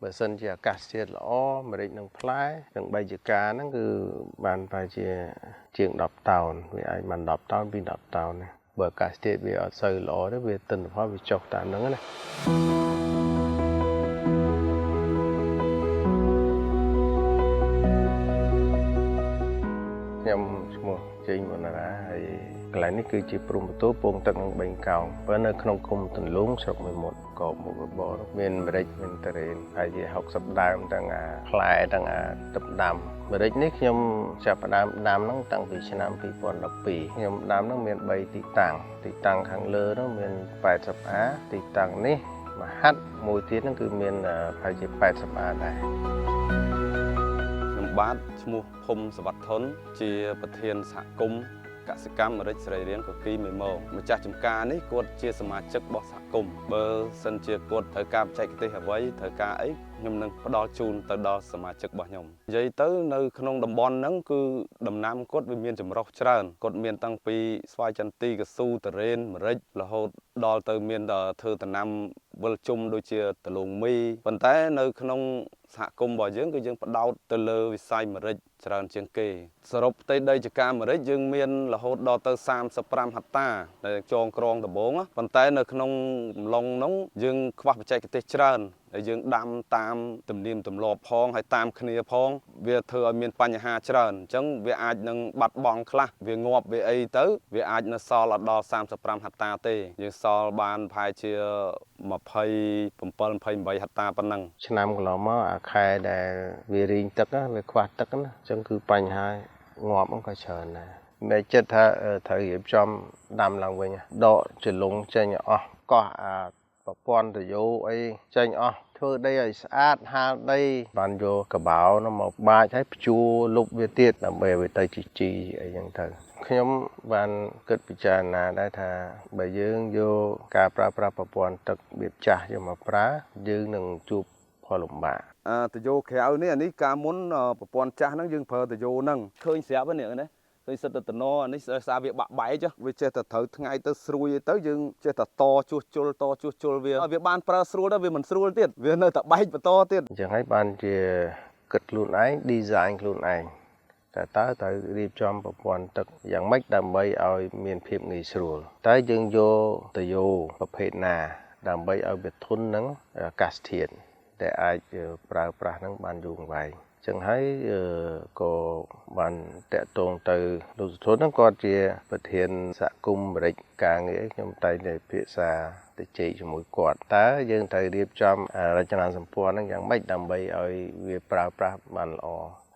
បើសិនជាអាកាសធាតុល្អម្រេចនឹងផ្លែទាំង3ជាការហ្នឹងគឺបានប្រហែលជាង10តោនវាអាចបាន10តោនពី10តោនណាបើអាកាសធាតុវាអត់សូវល្អទេវាទិន្នផលវាចុះតាមហ្នឹងណាខ្ញុំឈ្មោះចេញវណ្ណារាហើយកន្លែងនេះគឺជាព្រំប្រទល់ពងទឹកនឹងបេងកោងបើនៅក្នុងឃុំទន្លង់ស្រុកមួយមុតក៏មុខរបរមានម្រេចមានតារ៉េនហើយជា60ដើមទាំងអាផ្លែទាំងអាទឹកដាំម្រេចនេះខ្ញុំចាប់ផ្ដើមដាំហ្នឹងតាំងពីឆ្នាំ2012ខ្ញុំដាំហ្នឹងមាន3ទីតាំងខាងលើហ្នឹងមាន80អាទីតាំងនេះមហាត់មួយទៀតហ្នឹងគឺមានប្រហែលជា80អាដែរខ្ញុំបាទឈ្មោះភូមិសវត្ថុនជាប្រធានសហគមន៍កសិកម្មម្រេចស្រីរៀងកគីមេម៉ូម្ចាស់ចំការនេះគាត់ជាសមាជិករបស់សហគមន៍បើសិនជាគាត់ត្រូវការបច្ចេកទេសអ្វីត្រូវការអីខ្ញុំនឹងផ្ដល់ជូនទៅដល់សមាជិករបស់ខ្ញុំនិយាយទៅនៅក្នុងតំបន់ហ្នឹងគឺដំណាំគាត់វាមានចម្រុះច្រើនគាត់មានតាំងពីស្វាយចន្ទីកស៊ូតារ៉េនម្រេចរហូតដល់ទៅមានធ្វើដំណាំវិលជុំដូចជាដលងមីប៉ុន្តែនៅក្នុងសហគមន៍របស់យើងគឺយើងផ្ដោតទៅលើវិស័យម្រេចច្រើនជាងគេសរុបផ្ទៃដីចការម្រេចយើងមានរហូតដល់ទៅ35ហិកតាដែលចងក្រងដំបងប៉ុន្តែនៅក្នុងកំឡុងនោះយើងខ្វះបច្ចេកទេសច្រើនហើយយើងដាំតាមទំនៀមទម្លាប់ផងហើយតាមគ្នាផងវាធ្វើឲ្យមានបញ្ហាច្រើនអញ្ចឹងវាអាចនឹងបាត់បង់ខ្លះវាងាប់វាអីទៅវាអាចនៅសល់ដល់35ហិកតាទេយើងសល់បានប្រហែលជា27-28ហិកតាប៉ុណ្ណឹងឆ្នាំកន្លងមកអាខែដែលវារីងទឹកវាខ្វះទឹកណាអញ្ចឹងគឺបញ្ហាងាប់ក៏ច្រើនដែរតែចិត្តថាត្រូវរៀបចំដាំឡើងវិញដកចលងចេញអស់កោះអាប្រព័ន្ធទយោអីចេញអស់ធ្វើដីឲ្យស្អាតហាលដីបានយកកបោនោះមកបាចឲ្យភ្ជួរលុបវាទៀតដើម្បីឲ្យទៅជីអីចឹងទៅខ្ញុំបានគិតពិចារណាដែរថាបើយើងយកការប្រើប្រាស់ប្រព័ន្ធទឹកវាចាស់យកមកប្រើយើងនឹងជួបផលលំបាកទយោក្រៅនេះអានេះកាលមុនប្រព័ន្ធចាស់ហ្នឹងយើងប្រើទយោហ្នឹងឃើញស្រាប់ហ្នឹងណាឃើញសិតទៅតំណអានេះសារវាបាក់បែកវាចេះតែត្រូវថ្ងៃទៅស្រួយទៅយើងចេះតែតជួសជុលវាបានប្រើស្រួលទៅវាមិនស្រួលទៀតវានៅតែបែកបន្តទៀតអញ្ចឹងហើយបានជាគិតខ្លួនឯង design ខ្លួនឯងតែតើត្រូវរៀបចំប្រព័ន្ធទឹកយ៉ាងម៉េចដើម្បីឲ្យមានភាពងាយស្រួលតើយើងយកទយោប្រភេទណាដើម្បីឲ្យវាធន់នឹងអាកាសធាតុដែលអាចប្រើប្រាស់នឹងបានយូរអង្វែងចឹងហើយក៏បានតាក់ទងទៅលោកសុធនហ្នឹងគាត់ជាប្រធានសហគមន៍ម្រេចការងារខ្ញុំតែងតែពិភាក្សាទៅជែកជាមួយគាត់តើយើងត្រូវរៀបចំរចនាសម្ព័ន្ធហ្នឹងយ៉ាងម៉េចដើម្បីឲ្យវាប្រើប្រាស់បានល្អ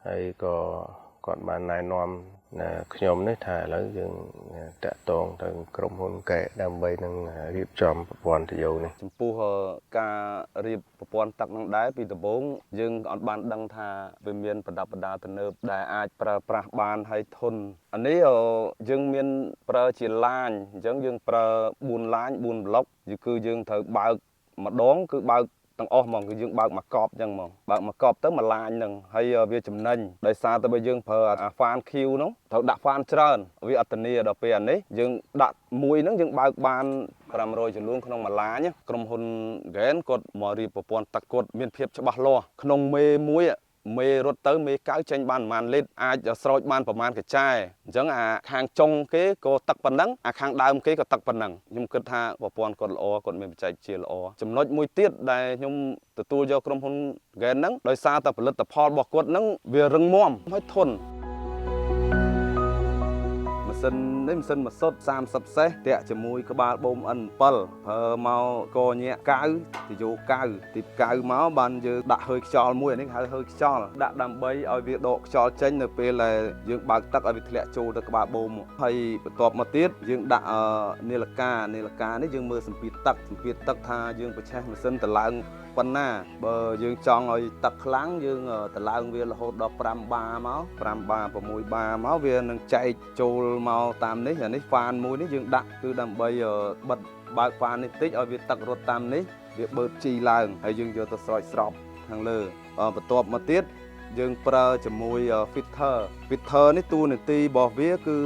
ហើយក៏គាត់បានណែនាំខ្ញុំនេះថាឥឡូវយើងតាក់ទងទៅក្រុមហ៊ុនកែដើម្បីនឹងរៀបចំប្រព័ន្ធទយោនេះចំពោះការរៀបប្រព័ន្ធទឹកនឹងដែរពីដំបូងយើងអត់បានដឹងថាវាមានប្រដាប់ប្រដាទំនើបដែលអាចប្រើប្រាស់បានហើយធន់អានេះយើងមានប្រើជាឡាញអញ្ចឹងយើងប្រើ4ឡាញ4ប្លុកគឺយើងត្រូវបើកម្ដងគឺបើកទាំងអស់ហ្មងគឺយើងបើកមកកប់អញ្ចឹងហ្មងបើកមកកប់ទៅមួយឡាញហ្នឹងហើយវាចំណេញដោយសារតែបើយើងប្រើអាហ្វាន Q ហ្នឹងត្រូវដាក់ហ្វានច្រើនវាអត្តនីដល់ពេលអានេះយើងដាក់មួយហ្នឹងយើងបើកបាន500ចលួងក្នុងមួយឡាញក្រុមហ៊ុន Gain គាត់មករៀបប្រព័ន្ធទឹកគាត់មានភាពច្បាស់លាស់ក្នុងមេមួយមេរត់ទៅមេកៅចេញបានប្រហែលលីត្រអាចស្រោចបានប្រហែលកញ្ចែអញ្ចឹងអាខាងចុងគេក៏ទឹកប៉ុណ្ណឹងអាខាងដើមគេក៏ទឹកប៉ុណ្ណឹងខ្ញុំគិតថាប្រព័ន្ធគាត់ល្អគាត់មានបច្ចេកវិទ្យាល្អចំណុចមួយទៀតដែលខ្ញុំទទួលយកក្រុមហ៊ុន Gain ហ្នឹងដោយសារតែផលិតផលរបស់គាត់ហ្នឹងវារឹងមាំហើយធន់ម៉ាស៊ីននេះម៉ាស៊ីនម៉ាសុត30សេសតាក់ជាមួយក្បាលបូម N7 ប្រើមកកញាក់កៅទយោកៅទីកៅមកបានយើងដាក់hơiខ្យល់មួយអានេះហៅhơiខ្យល់ដាក់ដើម្បីឲ្យវាដកខ្យល់ចេញនៅពេលដែលយើងបើកទឹកឲ្យវាធ្លាក់ចូលទៅក្បាលបូមហើយបន្ទាប់មកទៀតយើងដាក់នាឡិកានេះយើងមើលសម្ពាធទឹកថាយើងប្រឆេះម៉ាស៊ីនតឡើងប៉ុណ្ណាបើយើងចង់ឲ្យទឹកខ្លាំងយើងតឡើងវារហូតដល់5បាមក5បា6បាមកវានឹងចែកចូលមកតាមនេះអានេះហ្វានមួយនេះយើងដាក់គឺដើម្បីបិទបើកហ្វាននេះតិចឲ្យវាទឹករត់តាមនេះវាបឺតជីឡើងហើយយើងយកទៅស្រោចស្រពខាងលើបន្ទាប់មកទៀត យើងប្រើជាមួយ filter នេះតួនាទីរបស់វាគឺ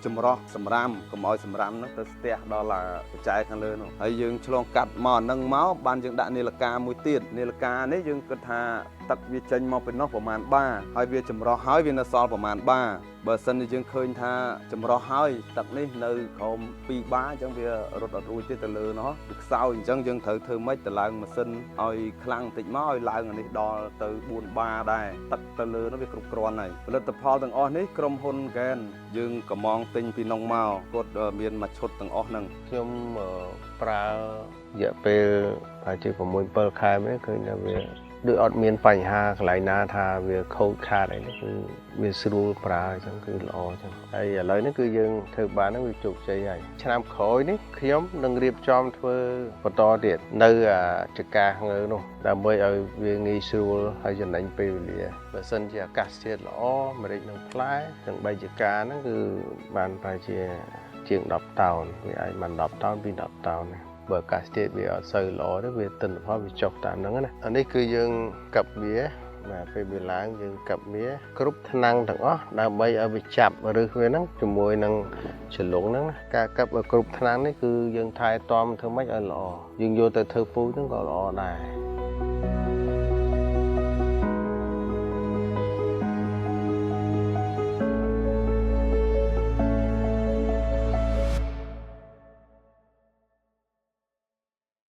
ចម្រោះសម្រាមកុំឲ្យសម្រាមហ្នឹងទៅស្ទះដល់បច្ច័យខាងលើនោះហើយយើងឆ្លងកាត់មកហ្នឹងមកបានយើងដាក់នាឡិកាមួយទៀតនាឡិកានេះយើងគិតថាទឹកវាចេញមកពីនោះប្រហែលបាហើយវាចម្រោះហើយវានៅសល់ប្រហែលបាបើសិនជាយើងឃើញថាចម្រោះហើយទឹកនេះនៅក្រោម2បាអញ្ចឹងវារត់អត់រួចទេទៅលើនោះវាខ្សោយអញ្ចឹងយើងត្រូវធ្វើម៉េចទៅឡើងម៉ាស៊ីនឲ្យខ្លាំងបន្តិចមកឲ្យឡើងអានេះដល់ទៅ4បាដែរទឹកទៅលើនោះវាគ្រប់គ្រាន់ហើយផលិតផលទាំងអស់នេះក្រុមហ៊ុន Gen យើងកំងទិញពីនោះមកគាត់មានមួយឈុតទាំងអស់ហ្នឹងខ្ញុំប្រើរយៈពេលប្រហែលជា6 7ខែនេះឃើញថាវាដូចអត់មានបញ្ហាកន្លែងណាថាវាខូចខាតអីនេះគឺវាស្រួលប្រើអញ្ចឹងគឺល្អអញ្ចឹងហើយឥឡូវនេះគឺយើងធ្វើបានហ្នឹងវាជោគជ័យហើយឆ្នាំក្រោយនេះខ្ញុំនឹងរៀបចំធ្វើបន្តទៀតនៅចកាងើនោះដើម្បីឲ្យវាងាយស្រួលហើយចំណេញពេលវេលាបើសិនជាអាកាសធាតុល្អម្រេចនឹងផ្លែទាំង3ចកាហ្នឹងគឺបានប្រហែលជាជាង10តោនវាអាចបាន10តោនពី10តោនណាបើអាកាសធាតុវាអត់សូវល្អទេវាទិន្នផលវាចុះតាមហ្នឹងណាអានេះគឺយើងកាប់វាបាទពេលវាឡើងយើងកាប់វាគ្រប់ថ្នាំងទាំងអស់ដើម្បីឲ្យវាចាប់ឫសវាហ្នឹងជាមួយនឹងជ្រលងហ្នឹងណាការកាប់ឲ្យគ្រប់ថ្នាំងនេះគឺយើងថែទាំធ្វើម៉េចឲ្យល្អយើងយកទៅធ្វើពូជហ្នឹងក៏ល្អដែរ